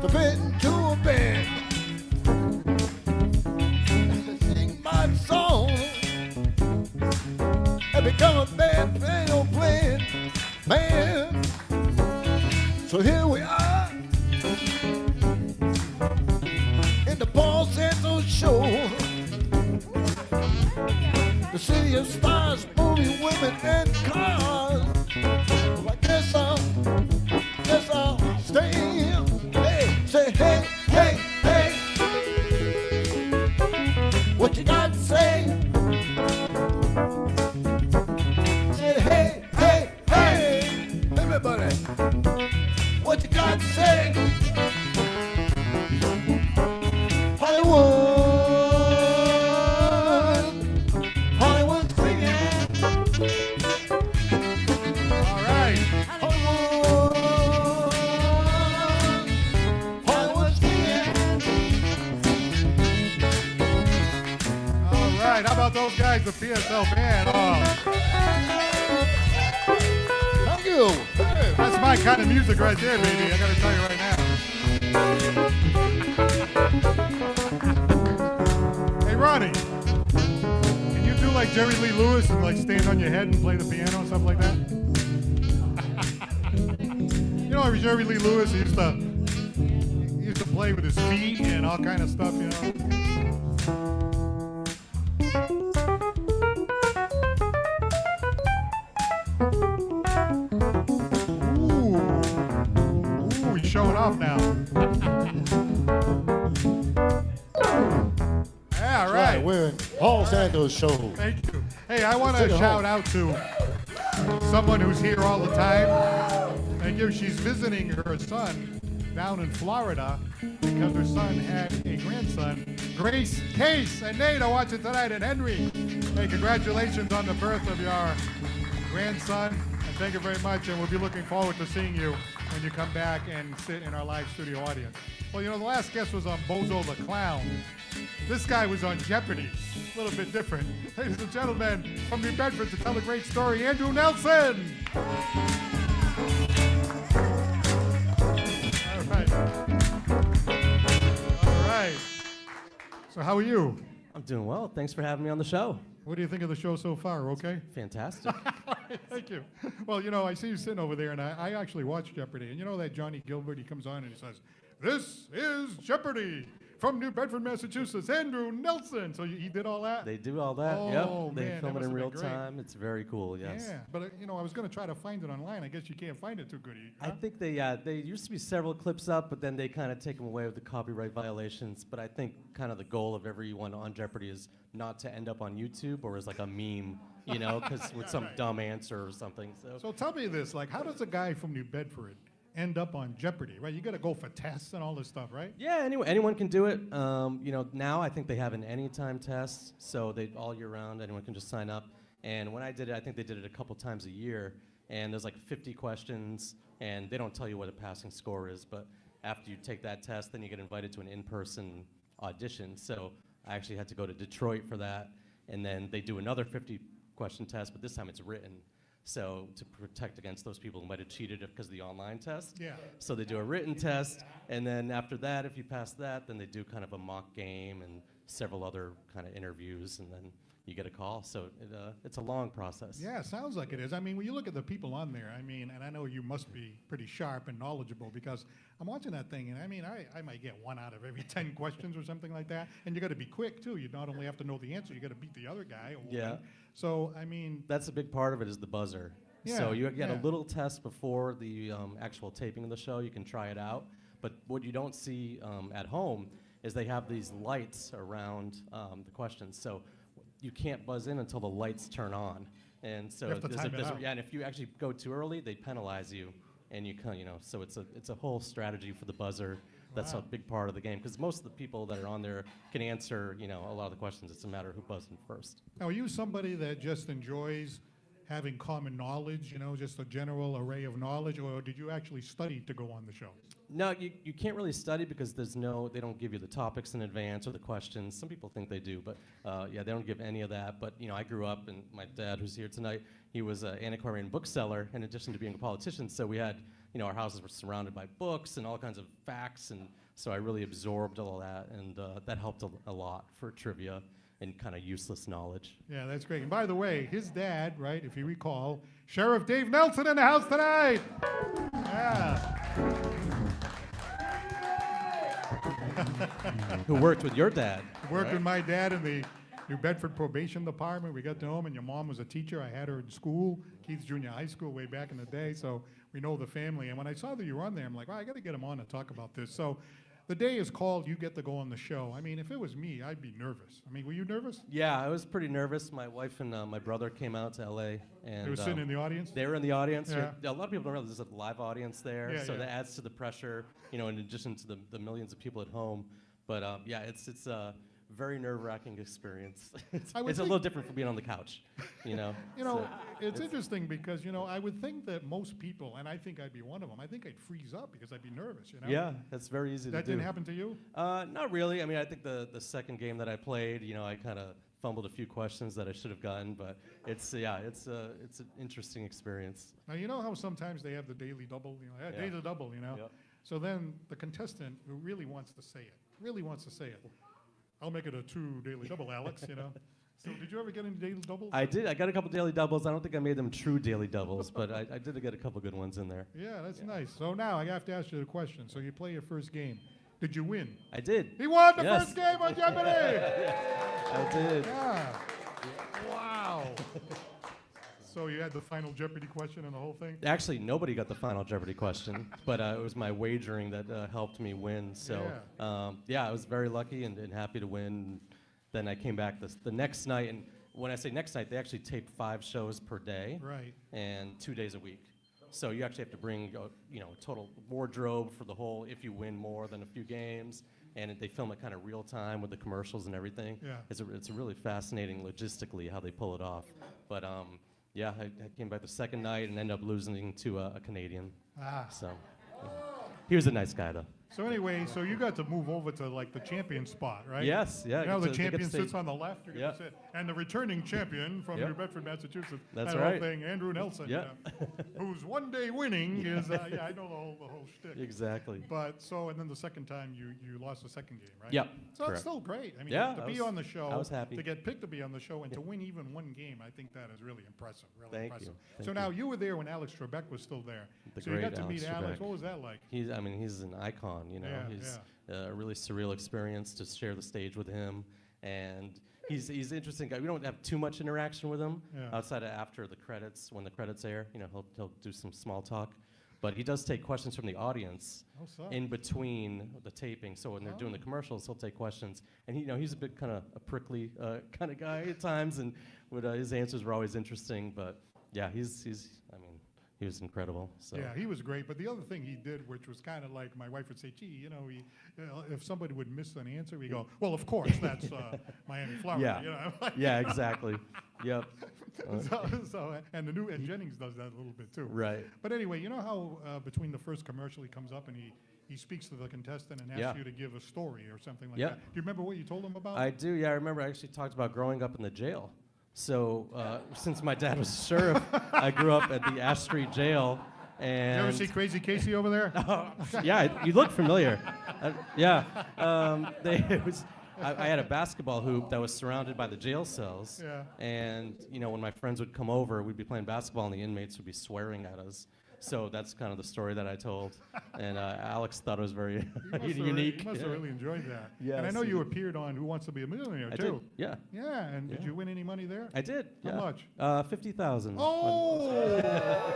to fit into a band. Sing my song and become a band piano playing man. So here we are in the Paul Santos show. The city of stars, moving women and cars. Well, I guess I'll stay here. Hey, say hey, hey, hey. What you got to say? Say hey, hey, hey. Everybody, what you got to say? Hollywood's singing.
All right.
Hollywood's singing.
All right. How about those guys, the PSL band? Oh,
Thank you. Hey.
that's my kind of music right there, baby. I got to tell you right now. Hey, Ronnie, can you do like Jerry Lee Lewis and like stand on your head and play the piano and stuff like that? You know, Jerry Lee Lewis, he used to play with his feet and all kind of stuff, you know. Ooh, he's showing off now. Yeah, all right.
We're in Paul Santos show.
Thank you. Hey, I want to
Take it
shout
home.
out to someone who's here all the time. Thank you. She's visiting her son down in Florida because her son had a grandson, Grace Case. And Nate, I watch it tonight, and Henry. Hey, congratulations on the birth of your grandson. And thank you very much. And we'll be looking forward to seeing you when you come back and sit in our live studio audience. Well, you know, the last guest was on Bozo the Clown. This guy was on Jeopardy. A little bit different. Ladies and gentlemen, from New Bedford to tell a great story, Andrew Nelson. All right. All right. So how are you?
I'm doing well. Thanks for having me on the show.
What do you think of the show so far? Okay?
Fantastic.
All right, thank you. Well, you know, I see you sitting over there, and I actually watch Jeopardy. And you know that Johnny Gilbert, he comes on and he says, "This is Jeopardy." From New Bedford, Massachusetts, Andrew Nelson. So he did all that?
They do all that.
Oh,
Yep.
man,
They
that
film it
must
in
have
real
been great.
time. It's very cool. Yes.
Yeah, but you know, I was going to try to find it online. I guess you can't find it too good.
I think they used to be several clips up, but then they kind of take them away with the copyright violations. But I think kind of the goal of everyone on Jeopardy is not to end up on YouTube or as like a meme, you know, because with some dumb answer or something.
So tell me this, like, how does a guy from New Bedford end up on Jeopardy, right? You got to go for tests and all this stuff, right?
Yeah, anyone can do it. You know, now I think they have an anytime test, so they all year round, anyone can just sign up. And when I did it, I think they did it a couple times a year, and there's like 50 questions, and they don't tell you what a passing score is, but after you take that test, then you get invited to an in-person audition. So I actually had to go to Detroit for that, and then they do another 50-question test, but this time it's written. So to protect against those people who might have cheated because of the online test.
Yeah.
So they do a written test, and then after that, if you pass that, then they do kind of a mock game and several other kind of interviews, and then you get a call. So it's a long process.
Yeah, sounds like it is. I mean, when you look at the people on there, I mean, and I know you must be pretty sharp and knowledgeable because I'm watching that thing, and I mean, I might get 1 out of every 10 questions or something like that. And you got to be quick, too. You not only have to know the answer, you got to beat the other guy. Or
Yeah.
woman. So, I mean,
That's a big part of it is the buzzer.
Yeah,
So you get
yeah.
a little test before the actual taping of the show. You can try it out. But what you don't see at home is they have these lights around the questions. So you can't buzz in until the lights turn on. And so
You have to time it out.
yeah, and if you actually go too early, they penalize you. And so it's a whole strategy for the buzzer. That's
Wow.
a big part of the game because most of the people that are on there can answer, a lot of the questions. It's a matter of who buzzed in first.
now, are you somebody that just enjoys having common knowledge, just a general array of knowledge, or did you actually study to go on the show?
No, you can't really study because they don't give you the topics in advance or the questions. Some people think they do, but they don't give any of that. But I grew up, and my dad, who's here tonight, he was an antiquarian bookseller in addition to being a politician. So we had our houses were surrounded by books and all kinds of facts, and so I really absorbed all that, and that helped a lot for trivia and kind of useless knowledge.
Yeah, that's great. And by the way, his dad, right, if you recall, Sheriff Dave Nelson in the house tonight. Yeah.
Who worked with your dad?
Worked with my dad in the New Bedford Probation Department. We got to know him, and your mom was a teacher. I had her in school, Keith's Junior High School, way back in the day, so we know the family. And when I saw that you were on there, I'm like, well, I got to get him on to talk about this. So the day is called, you get to go on the show. I mean, if it was me, I'd be nervous. I mean, were you nervous?
Yeah, I was pretty nervous. My wife and my brother came out to L.A. and
They were sitting in the audience?
They were in the audience.
Yeah.
A lot of people don't realize there's a live audience there,
Yeah,
so
yeah.
that adds to the pressure, in addition to the millions of people at home. But yeah, it's a very nerve-wracking experience. It's
I would
a
think-
little different from being on the couch, So
it's interesting because, I would think that most people, and I think I'd be one of them, I think I'd freeze up because I'd be nervous,
Yeah, that's very easy
That
to do.
didn't happen to you?
Not really. I mean, I think the second game that I played, I kind of fumbled a few questions that I should have gotten, but it's an interesting experience.
Now, you know how sometimes they have the daily double,
Yeah.
daily double,
Yep.
So then the contestant who really wants to say it, I'll make it a 2 daily double, Alex, So did you ever get any daily doubles?
I did. I got a couple daily doubles. I don't think I made them true daily doubles, but I did get a couple good ones in there.
Yeah, that's nice. So now I have to ask you the question. So you play your first game. Did you win?
I did.
He won the
Yes.
first game on Jeopardy!
I did.
Yeah. Wow. So you had the final Jeopardy question and the whole thing?
Actually, nobody got the final Jeopardy question, but it was my wagering that helped me win. So, I was very lucky and happy to win. Then I came back the next night, and when I say next night, they actually tape 5 shows per day,
Right.
and 2 days a week. So you actually have to bring a total wardrobe for the whole if you win more than a few games, and they film it kind of real time with the commercials and everything.
Yeah.
It's a really fascinating logistically how they pull it off. But I came back the second night and ended up losing to a Canadian. So he was a nice guy though.
So anyway, so you got to move over to like the champion spot, right?
Yes, yeah.
You know,
get
the
to- they get
champion
to
sits
stay-
on the left, you're
Yeah.
gonna sit. And the returning champion from
Yep.
New Bedford, Massachusetts,
That's
that
right.
whole thing, Andrew Nelson,
Yeah.
whose one day winning is, I know the whole shtick.
Exactly.
But and then the second time you lost the second game, right?
Yep,
So it's
correct.
still great. I mean,
Yeah,
to
I
be
was-
on the show,
I was happy.
to get picked to be on the show, and to win even one game, I think that is really impressive. Really
Thank you.
impressive.
Thank
So
you.
now you were there when Alex Trebek was still there.
The
so you got
great
to meet
Alex
Alex.
Trebek.
What was that like?
He's an icon,
Yeah,
He's a really surreal experience to share the stage with him, and he's an interesting guy. We don't have too much interaction with him
Yeah.
outside of after the credits, when the credits air. He'll do some small talk, but he does take questions from the audience
Oh, so.
in between the taping. So when they're doing the commercials, he'll take questions, and he's a bit kind of a prickly kind of guy at times, and his answers were always interesting. But yeah, he was incredible. So.
Yeah, he was great. But the other thing he did, which was kind of like my wife would say, gee, if somebody would miss an answer, we go, well, of course, that's Miami, Florida.
Yeah. Yeah, exactly. Yep.
And Jennings does that a little bit too.
Right.
But anyway, you know how between the first commercial he comes up and he speaks to the contestant and asks
Yeah.
you to give a story or something like
Yep.
that. Do you remember what you told him about?
I do, yeah. I remember I actually talked about growing up in the jail. So since my dad was a sheriff, I grew up at the Ash Street Jail. And
You ever see Crazy Casey over there?
yeah, you look familiar. Yeah. I had a basketball hoop that was surrounded by the jail cells.
Yeah.
And, when my friends would come over, we'd be playing basketball and the inmates would be swearing at us. So that's kind of the story that I told. And Alex thought it was very unique.
You must have really enjoyed that.
Yes,
And I know
he
you
did.
appeared on Who Wants to Be a Millionaire,
I
too.
did, yeah.
Yeah, and did
Yeah.
you win any money there?
I did,
How
yeah.
much?
50,000.
Oh!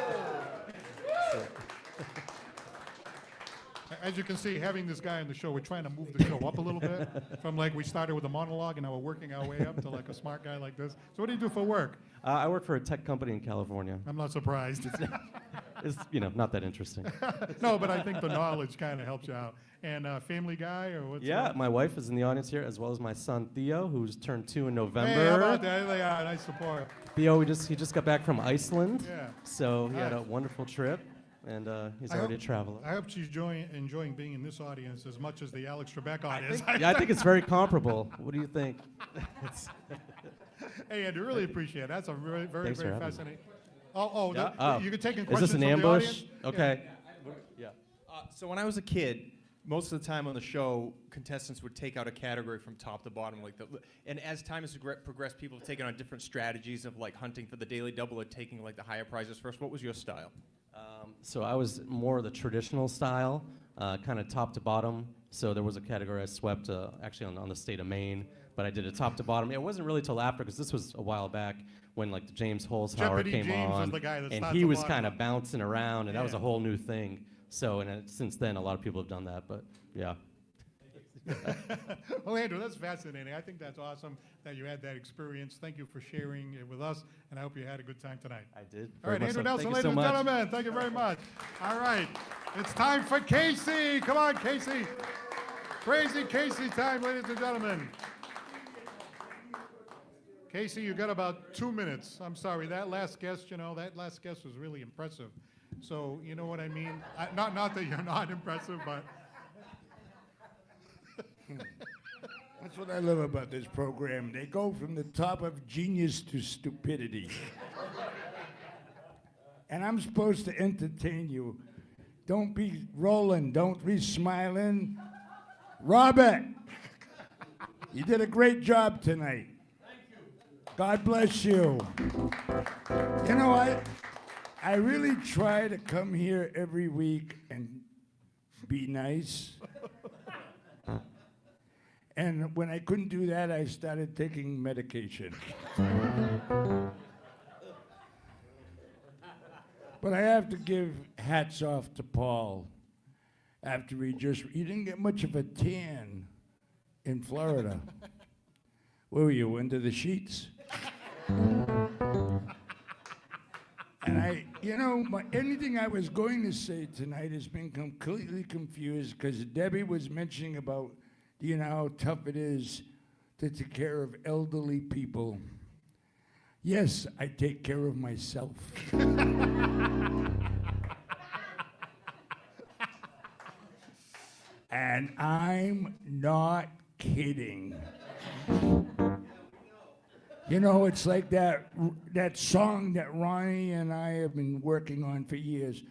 As you can see, having this guy on the show, we're trying to move the show up a little bit. From we started with a monologue and now we're working our way up to a smart guy like this. So what do you do for work?
I work for a tech company in California.
I'm not surprised.
It's, not that interesting.
No, but I think the knowledge kind of helps you out. And family guy or what's
Yeah,
that?
my wife is in the audience here, as well as my son Theo, who's turned 2 in November.
Hey, how about that? There they are. Nice support.
Theo, he just got back from Iceland.
Yeah.
So he had a
Nice.
wonderful trip, and he's already a traveler.
I hope she's enjoying being in this audience as much as the Alex Trebek audience.
I think it's very comparable. What do you think?
Hey, Andy, really appreciate it. That's a very, very,
Thanks for
very
having me.
fascinating.
Yeah?
You can take in
Is
questions
this an
from
ambush?
the audience?
Okay.
Yeah.
So when I was a kid, most of the time on the show, contestants would take out a category from top to bottom, and as time has progressed, people have taken on different strategies of like hunting for the daily double or taking like the higher prizes first. What was your style?
So I was more the traditional style, kind of top to bottom. So there was a category I swept actually on the state of Maine, but I did it top to bottom. It wasn't really till after, because this was a while back when like the James Holzhauer
Jeopardy
came
James was
on,
the guy that
and
starts
he
the
was
bottom.
kind of bouncing around, and that was a
Yeah.
whole new thing. So since then, a lot of people have done that, but yeah.
Well, Andrew, that's fascinating. I think that's awesome that you had that experience. Thank you for sharing it with us, and I hope you had a good time tonight.
I did.
All right,
very much
Andrew
so.
Nelson,
Thank you
ladies
so
and
much.
gentlemen, thank you very much. All right, it's time for Casey. Come on, Casey. Crazy Casey time, ladies and gentlemen. Casey, you got about 2 minutes. I'm sorry, that last guest was really impressive. So, you know what I mean? Not that you're not impressive, but
That's what I love about this program. They go from the top of genius to stupidity. And I'm supposed to entertain you. Don't be rolling, don't be smiling. Robert, you did a great job tonight. Thank you. God bless you. You know, I really try to come here every week and be nice. And when I couldn't do that, I started taking medication. But I have to give hats off to Paul. After he didn't get much of a tan in Florida. Where were you, under the sheets? And anything I was going to say tonight has been completely confused because Debbie was mentioning about, you know, how tough it is to take care of elderly people. Yes, I take care of myself. And I'm not kidding. You know, it's like that song that Ronnie and I have been working on for years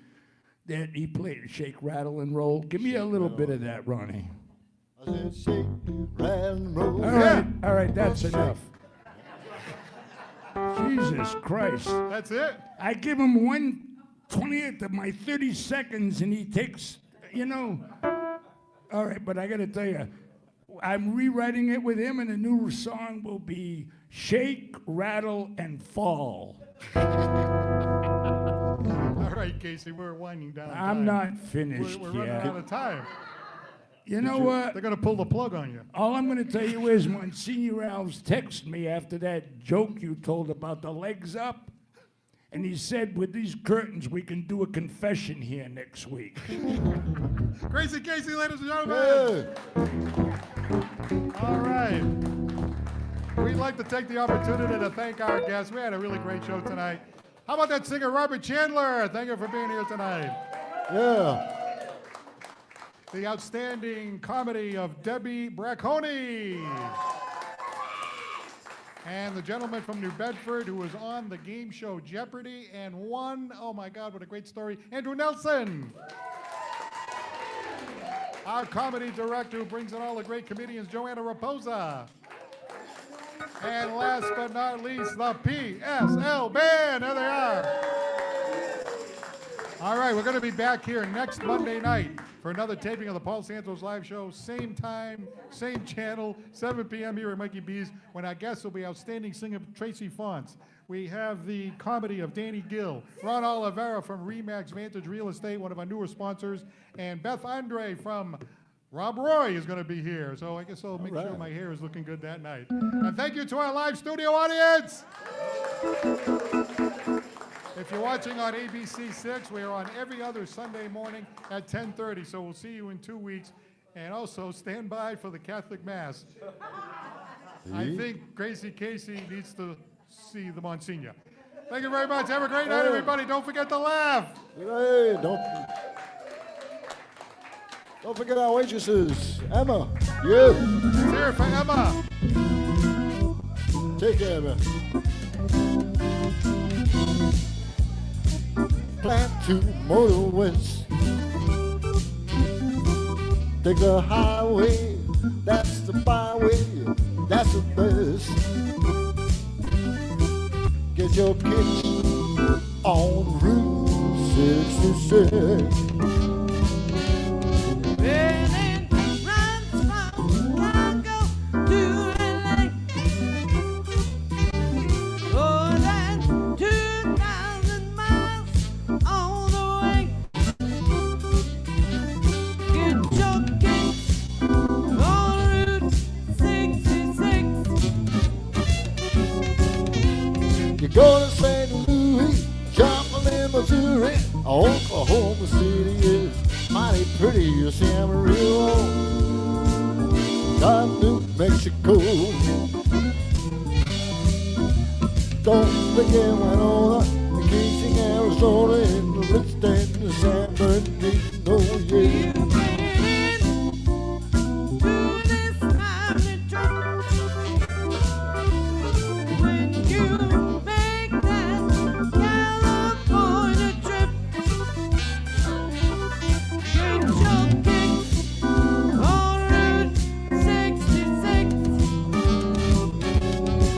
that he played, Shake, Rattle, and Roll. Give me a little bit of that, Ronnie.
I said, shake, rattle, and roll.
All right, that's enough. Jesus Christ.
that's it.
I give him 1/20th of my 30 seconds and he takes, you know. All right, but I got to tell you, I'm rewriting it with him and the new song will be Shake, Rattle, and Fall.
All right, Casey, we're winding down.
I'm
time.
not finished
We're running
yet.
out of time.
You know what?
They're going to pull the plug on you.
All I'm going to tell you is Monsignor Alves texted me after that joke you told about the legs up. And he said, with these curtains, we can do a confession here next week.
Crazy Casey, ladies and gentlemen.
Hey.
All right. We'd like to take the opportunity to thank our guests. We had a really great show tonight. How about that singer, Robert Chandler? Thank you for being here tonight.
Yeah.
The outstanding comedy of Debbie Bracconi. And the gentleman from New Bedford who was on the game show Jeopardy and won. Oh my God, what a great story. Andrew Nelson. Our comedy director who brings in all the great comedians, Joanna Raposa. And last but not least, the PSL Band. There they are. All right, we're going to be back here next Monday night for another taping of the Paul Santos Live Show. Same time, same channel, 7 p.m. here at Mikey B's, when our guests will be outstanding singer Tracy Fonts. We have the comedy of Danny Gill, Ron Oliveira from Remax Vantage Real Estate, one of our newer sponsors, and Beth Andre from Rob Roy is going to be here. So I guess I'll make sure my hair is looking good that night. And thank you to our live studio audience. If you're watching on ABC6, we are on every other Sunday morning at 10:30, so we'll see you in 2 weeks. And also, stand by for the Catholic Mass. I think Gracie Casey needs to see the Monsignor. Thank you very much. Have a great night, everybody. Don't forget to laugh.
Hey, don't forget our waitresses. Emma, yes.
It's here for Emma.
Take care, Emma. Plan to motor west. Take the highway, that's the byway, that's the best. Get your kicks on Route 66. You go to St. Louis, Joplin, Missouri, Oklahoma City is mighty pretty, you see Amarillo, down New Mexico. Don't forget Winona, Casey, Arizona, and the Rich and the San Bernardino, yeah.